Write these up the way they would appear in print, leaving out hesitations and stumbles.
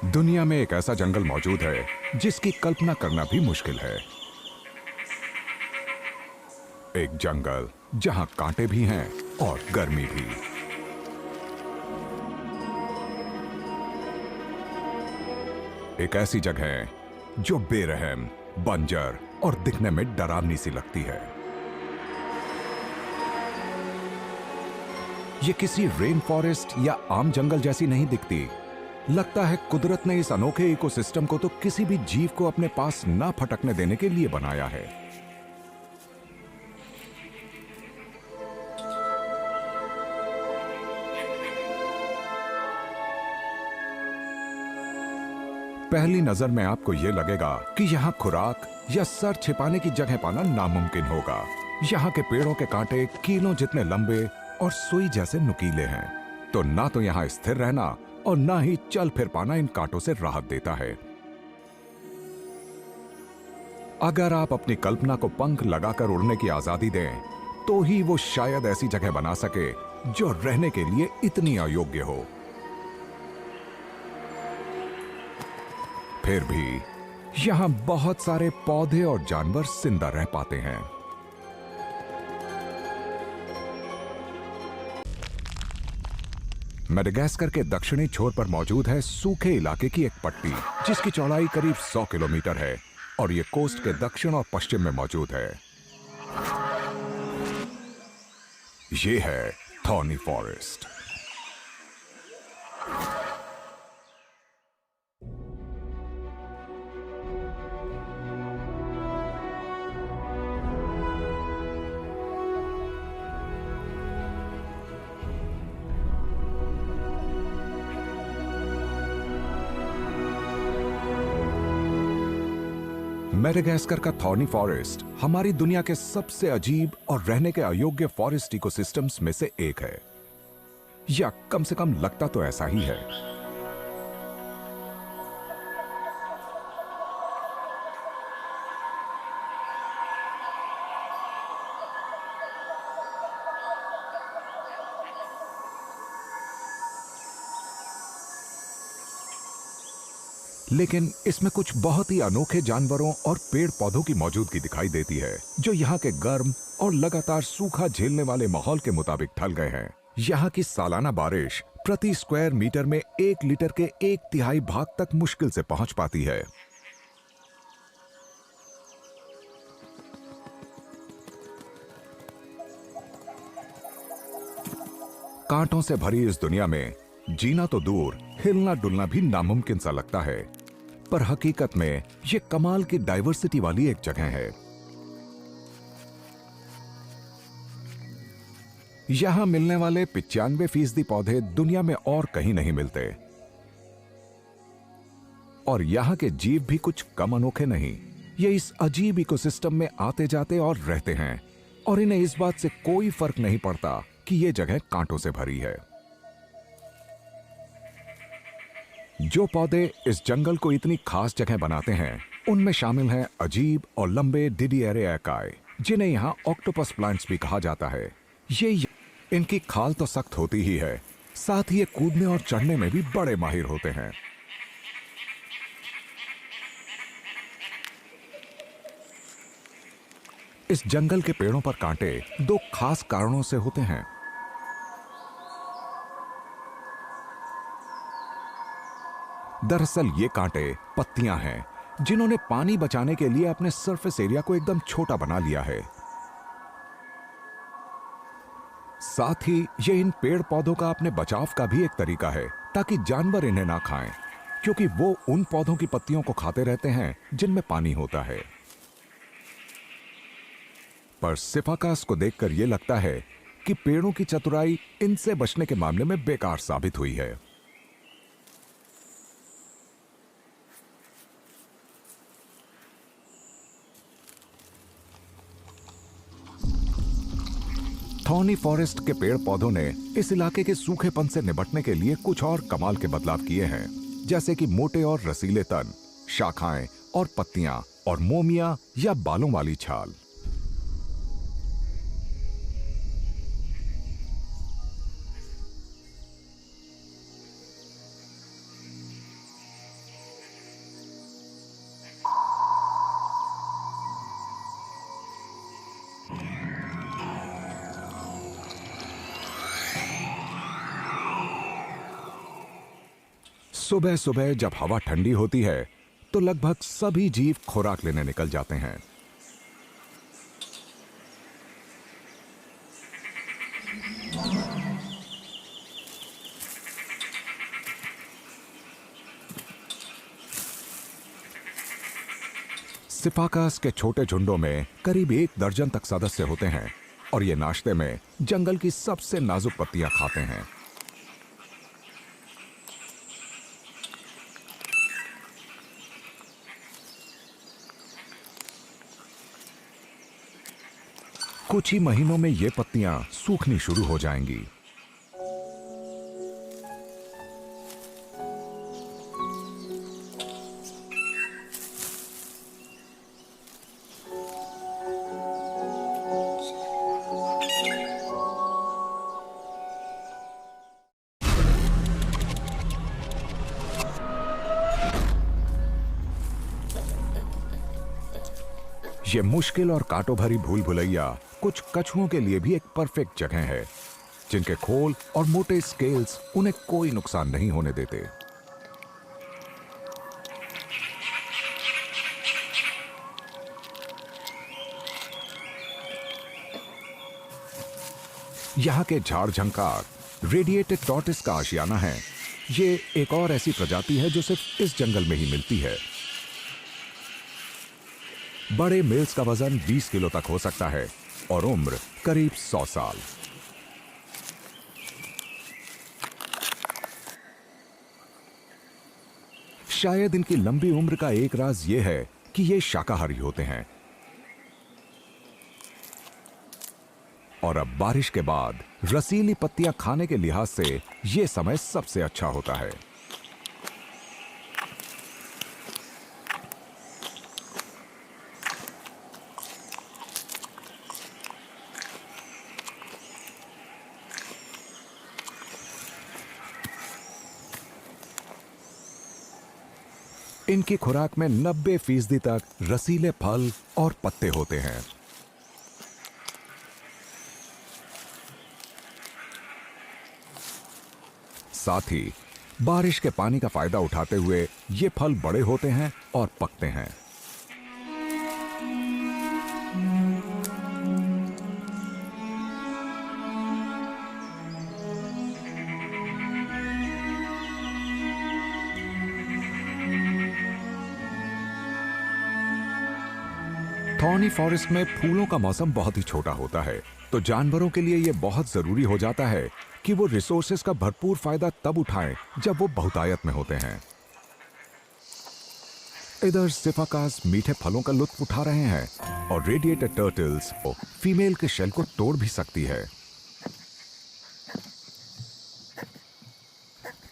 दुनिया में एक ऐसा जंगल मौजूद है जिसकी कल्पना करना भी मुश्किल है। एक जंगल जहां कांटे भी हैं और गर्मी भी। एक ऐसी जगह जो बेरहम, बंजर और दिखने में डरावनी सी लगती है। ये किसी रेन फॉरेस्ट या आम जंगल जैसी नहीं दिखती। लगता है कुदरत ने इस अनोखे इकोसिस्टम को तो किसी भी जीव को अपने पास ना फटकने देने के लिए बनाया है। पहली नजर में आपको यह लगेगा कि यहां खुराक या सर छिपाने की जगह पाना नामुमकिन होगा। यहां के पेड़ों के कांटे कीलों जितने लंबे और सुई जैसे नुकीले हैं, तो ना तो यहां स्थिर रहना और ना ही चल फिर पाना इन कांटों से राहत देता है। अगर आप अपनी कल्पना को पंख लगाकर उड़ने की आजादी दें, तो ही वो शायद ऐसी जगह बना सके जो रहने के लिए इतनी अयोग्य हो। फिर भी यहां बहुत सारे पौधे और जानवर जिंदा रह पाते हैं। मेडागास्कर के दक्षिणी छोर पर मौजूद है सूखे इलाके की एक पट्टी, जिसकी चौड़ाई करीब 100 किलोमीटर है और ये कोस्ट के दक्षिण और पश्चिम में मौजूद है। ये है थॉर्नी फॉरेस्ट। मेडागास्कर का थॉर्नी फॉरेस्ट हमारी दुनिया के सबसे अजीब और रहने के अयोग्य फॉरेस्ट इकोसिस्टम्स में से एक है, या कम से कम लगता तो ऐसा ही है। लेकिन इसमें कुछ बहुत ही अनोखे जानवरों और पेड़ पौधों की मौजूदगी दिखाई देती है, जो यहाँ के गर्म और लगातार सूखा झेलने वाले माहौल के मुताबिक ढल गए हैं। यहाँ की सालाना बारिश प्रति स्क्वायर मीटर में 1 लीटर के 1/3 भाग तक मुश्किल से पहुंच पाती है। कांटों से भरी इस दुनिया में जीना तो दूर, हिलना डुलना भी नामुमकिन सा लगता है, पर हकीकत में ये कमाल की डाइवर्सिटी वाली एक जगह है। यहां मिलने वाले 95% पौधे दुनिया में और कहीं नहीं मिलते, और यहां के जीव भी कुछ कम अनोखे नहीं। ये इस अजीब इकोसिस्टम में आते जाते और रहते हैं, और इन्हें इस बात से कोई फर्क नहीं पड़ता कि ये जगह कांटों से भरी है। जो पौधे इस जंगल को इतनी खास जगह बनाते हैं, उनमें शामिल हैं अजीब और लंबे डिडिएरेकाई, जिन्हें यहाँ ऑक्टोपस प्लांट्स भी कहा जाता है। इनकी खाल तो सख्त होती ही है, साथ ही ये कूदने और चढ़ने में भी बड़े माहिर होते हैं। इस जंगल के पेड़ों पर कांटे 2 खास कारणों से होते हैं। दरअसल ये कांटे पत्तियां हैं, जिन्होंने पानी बचाने के लिए अपने सरफेस एरिया को एकदम छोटा बना लिया है। साथ ही ये इन पेड़ पौधों का अपने बचाव का भी एक तरीका है, ताकि जानवर इन्हें ना खाएं, क्योंकि वो उन पौधों की पत्तियों को खाते रहते हैं जिनमें पानी होता है। पर सिफाकास को देखकर यह लगता है कि पेड़ों की चतुराई इनसे बचने के मामले में बेकार साबित हुई है। थॉर्नी फॉरेस्ट के पेड़ पौधों ने इस इलाके के सूखेपन से निपटने के लिए कुछ और कमाल के बदलाव किए हैं, जैसे कि मोटे और रसीले तन, शाखाएं और पत्तियां, और मोमिया या बालों वाली छाल। सुबह सुबह जब हवा ठंडी होती है तो लगभग सभी जीव खुराक लेने निकल जाते हैं। सिफाकास के छोटे झुंडों में करीब 1 दर्जन तक सदस्य होते हैं और ये नाश्ते में जंगल की सबसे नाजुक पत्तियां खाते हैं। कुछ ही महीनों में ये पत्तियां सूखनी शुरू हो जाएंगी। ये मुश्किल और कांटों भरी भूल भुलैया कुछ कछुओं के लिए भी एक परफेक्ट जगह है, जिनके खोल और मोटे स्केल्स उन्हें कोई नुकसान नहीं होने देते। यहाँ के झाड़ झंकार रेडिएटेड टॉर्टिस का आशियाना है। ये एक और ऐसी प्रजाति है जो सिर्फ इस जंगल में ही मिलती है। बड़े मेल्स का वजन 20 किलो तक हो सकता है और उम्र करीब 100 साल। शायद इनकी लंबी उम्र का एक राज यह है कि ये शाकाहारी होते हैं और अब बारिश के बाद रसीली पत्तियां खाने के लिहाज से यह समय सबसे अच्छा होता है। इनकी खुराक में 90% तक रसीले फल और पत्ते होते हैं। साथ ही बारिश के पानी का फायदा उठाते हुए ये फल बड़े होते हैं और पकते हैं। थॉर्नी फॉरेस्ट में फूलों का मौसम बहुत ही छोटा होता है, तो जानवरों के लिए यह बहुत जरूरी हो जाता है कि वो रिसोर्सेज का भरपूर फायदा तब उठाएं जब वो बहुतायत में होते हैं। इधर सिफाकास मीठे फलों का लुत्फ उठा रहे हैं और रेडिएटेड टर्टल्स फीमेल के शेल को तोड़ भी सकती है।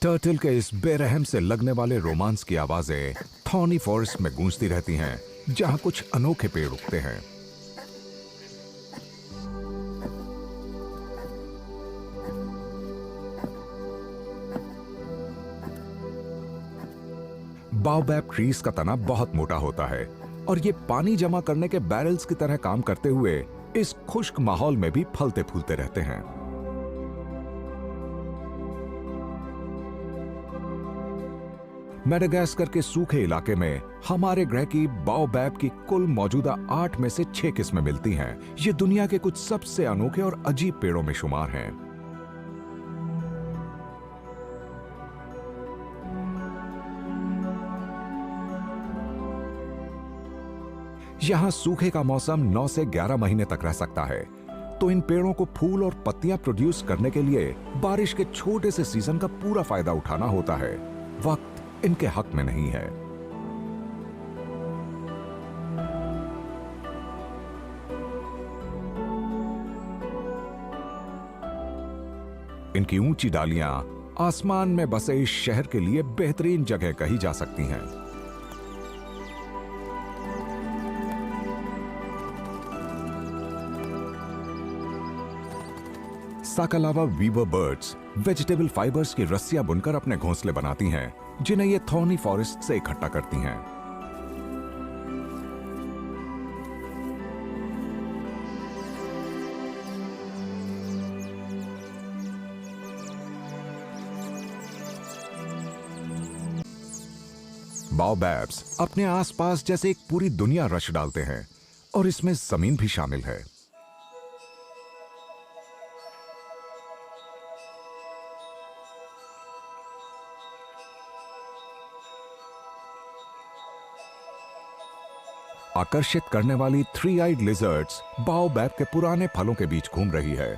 टर्टल के इस बेरहम से लगने वाले रोमांस की आवाजें थॉर्नी फॉरेस्ट में गूंजती रहती हैं, जहां कुछ अनोखे पेड़ उगते हैं। बाओबैब ट्रीज का तना बहुत मोटा होता है और ये पानी जमा करने के बैरल्स की तरह काम करते हुए इस खुश्क माहौल में भी फलते फूलते रहते हैं। मेडागास्कर के सूखे इलाके में हमारे ग्रह की बाओबैब की कुल मौजूदा 8 में से 6 किस्में मिलती हैं। ये दुनिया के कुछ सबसे अनोखे और अजीब पेड़ों में शुमार हैं। यहां सूखे का मौसम 9 से 11 महीने तक रह सकता है, तो इन पेड़ों को फूल और पत्तियां प्रोड्यूस करने के लिए बारिश के छोटे से सीजन का पूरा फायदा उठाना होता है। वक्त इनके हक में नहीं है। इनकी ऊंची डालियां आसमान में बसे इस शहर के लिए बेहतरीन जगह कही जा सकती हैं। साकालावा वीवर बर्ड्स वेजिटेबल फाइबर्स की रस्सियां बुनकर अपने घोंसले बनाती हैं, जिन्हें ये थॉर्नी फॉरेस्ट से इकट्ठा करती हैं। बाओबैब्स अपने आसपास जैसे एक पूरी दुनिया रच डालते हैं और इसमें जमीन भी शामिल है। आकर्षित करने वाली थ्री आइड लिजर्ड्स बाओबैब के पुराने फलों के बीच घूम रही है।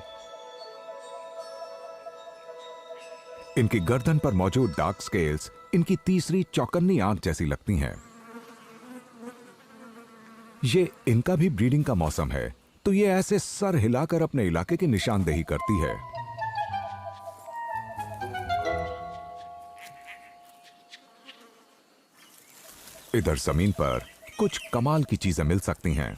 इनकी गर्दन पर मौजूद डार्क स्केल्स इनकी तीसरी चौकन्नी आंख जैसी लगती हैं। ये इनका भी ब्रीडिंग का मौसम है, तो ये ऐसे सर हिलाकर अपने इलाके की निशानदेही करती है। इधर जमीन पर कुछ कमाल की चीजें मिल सकती हैं।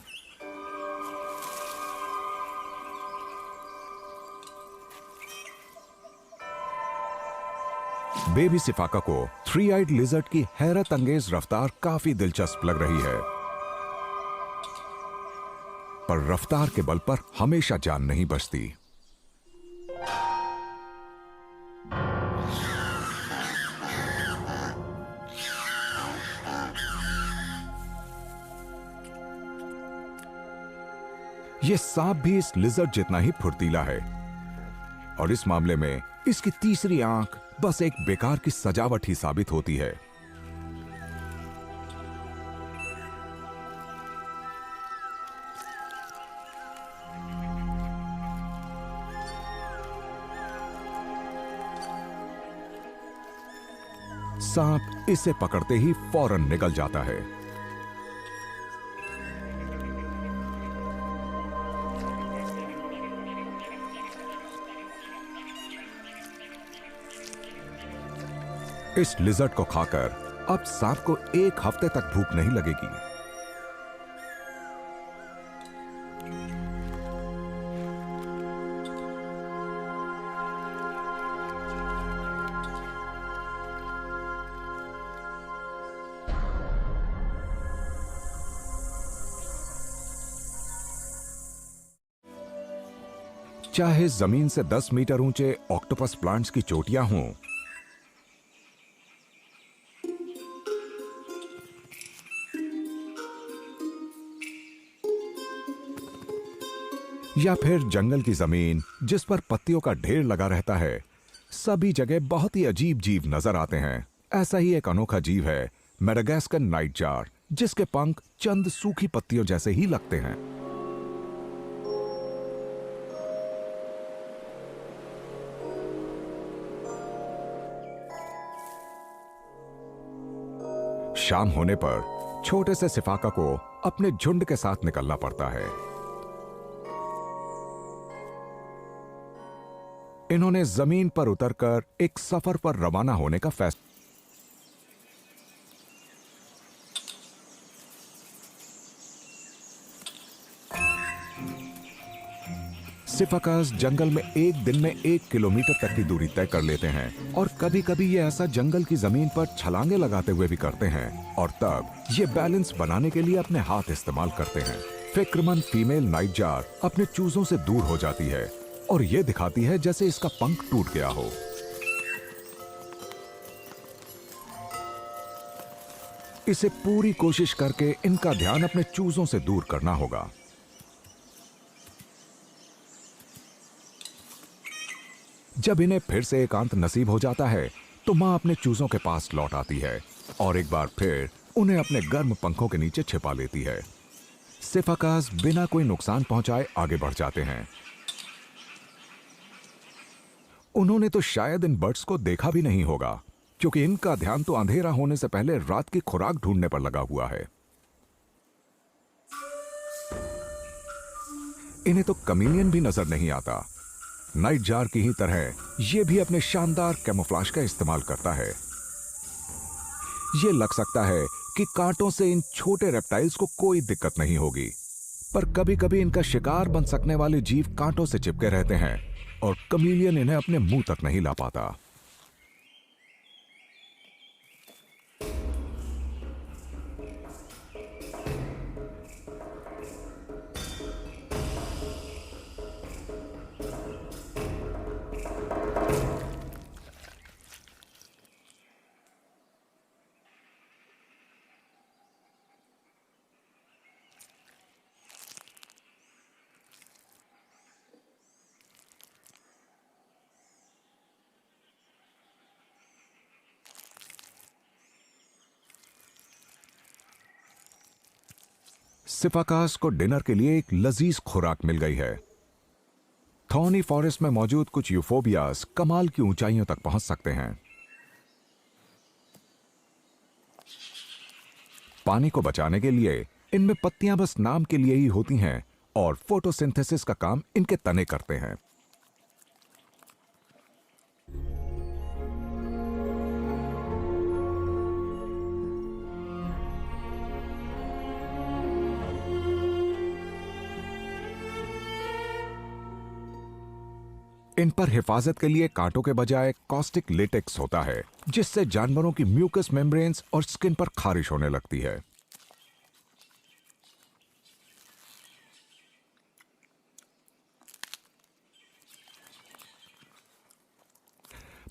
बेबी सिफाका को थ्री आइड लिजर्ड की हैरत अंगेज रफ्तार काफी दिलचस्प लग रही है, पर रफ्तार के बल पर हमेशा जान नहीं बचती। यह सांप भी इस लिजर्ड जितना ही फुर्तीला है और इस मामले में इसकी तीसरी आंख बस एक बेकार की सजावट ही साबित होती है। सांप इसे पकड़ते ही फौरन निकल जाता है। इस लिजर्ड को खाकर अब सांप को एक हफ्ते तक भूख नहीं लगेगी। चाहे जमीन से 10 मीटर ऊंचे ऑक्टोपस प्लांट्स की चोटियां हों या फिर जंगल की जमीन जिस पर पत्तियों का ढेर लगा रहता है, सभी जगह बहुत ही अजीब जीव नजर आते हैं। ऐसा ही एक अनोखा जीव है मेडागास्कर नाइटजार, जिसके पंख चंद सूखी पत्तियों जैसे ही लगते हैं। शाम होने पर छोटे से सिफाका को अपने झुंड के साथ निकलना पड़ता है। इन्होंने जमीन पर उतरकर एक सफर पर रवाना होने का फैसला। सिफाकास जंगल में एक दिन में 1 किलोमीटर तक की दूरी तय कर लेते हैं और कभी कभी ये ऐसा जंगल की जमीन पर छलांगे लगाते हुए भी करते हैं और तब ये बैलेंस बनाने के लिए अपने हाथ इस्तेमाल करते हैं। फिक्रमंद फीमेल नाइटजार अपने चूजों से दूर हो जाती है और यह दिखाती है जैसे इसका पंख टूट गया हो। इसे पूरी कोशिश करके इनका ध्यान अपने चूजों से दूर करना होगा। जब इन्हें फिर से एकांत नसीब हो जाता है तो मां अपने चूजों के पास लौट आती है और एक बार फिर उन्हें अपने गर्म पंखों के नीचे छिपा लेती है। सिफाकास बिना कोई नुकसान पहुंचाए आगे बढ़ जाते हैं। उन्होंने तो शायद इन बर्ड्स को देखा भी नहीं होगा, क्योंकि इनका ध्यान तो अंधेरा होने से पहले रात की खुराक ढूंढने पर लगा हुआ है। इन्हें तो कमीलियन भी नजर नहीं आता। नाइटजार की ही तरह यह भी अपने शानदार कैमोफ्लेज का इस्तेमाल करता है। यह लग सकता है कि कांटों से इन छोटे रेप्टाइल्स को कोई दिक्कत नहीं होगी, पर कभी कभी इनका शिकार बन सकने वाले जीव कांटों से चिपके रहते हैं और कमीलियन इन्हें अपने मुंह तक नहीं ला पाता। सिफाकास को डिनर के लिए एक लजीज खुराक मिल गई है। थॉर्नी फॉरेस्ट में मौजूद कुछ यूफोबियास कमाल की ऊंचाइयों तक पहुंच सकते हैं। पानी को बचाने के लिए इनमें पत्तियां बस नाम के लिए ही होती हैं और फोटोसिंथेसिस का काम इनके तने करते हैं। इन पर हिफाजत के लिए कांटों के बजाय कॉस्टिक लेटेक्स होता है, जिससे जानवरों की म्यूकस मेम्ब्रेन्स और स्किन पर खारिश होने लगती है।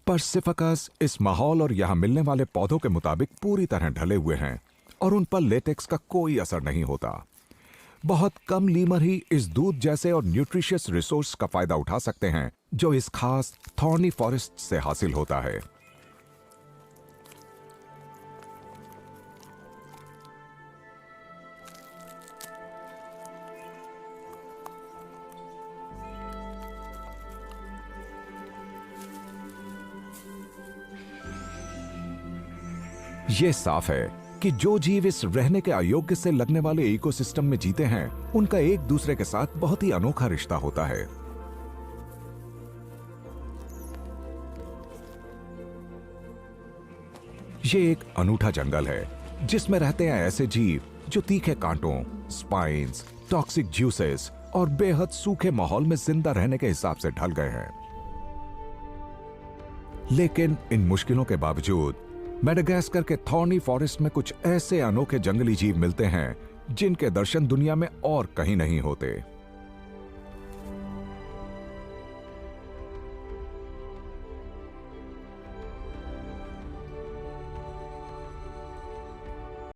पर सिफाकास इस माहौल और यहां मिलने वाले पौधों के मुताबिक पूरी तरह ढले हुए हैं और उन पर लेटेक्स का कोई असर नहीं होता। बहुत कम लीमर ही इस दूध जैसे और न्यूट्रिशियस रिसोर्स का फायदा उठा सकते हैं जो इस खास थॉर्नी फॉरेस्ट से हासिल होता है। यह साफ है कि जो जीव इस रहने के अयोग्य से लगने वाले इकोसिस्टम में जीते हैं, उनका एक दूसरे के साथ बहुत ही अनोखा रिश्ता होता है। ये एक अनूठा जंगल है जिसमें रहते हैं ऐसे जीव जो तीखे कांटों, स्पाइन्स, टॉक्सिक ज्यूसेस और बेहद सूखे माहौल में जिंदा रहने के हिसाब से ढल गए हैं। लेकिन इन मुश्किलों के बावजूद मेडागास्कर के थॉर्नी फॉरेस्ट में कुछ ऐसे अनोखे जंगली जीव मिलते हैं जिनके दर्शन दुनिया में और कहीं नहीं होते।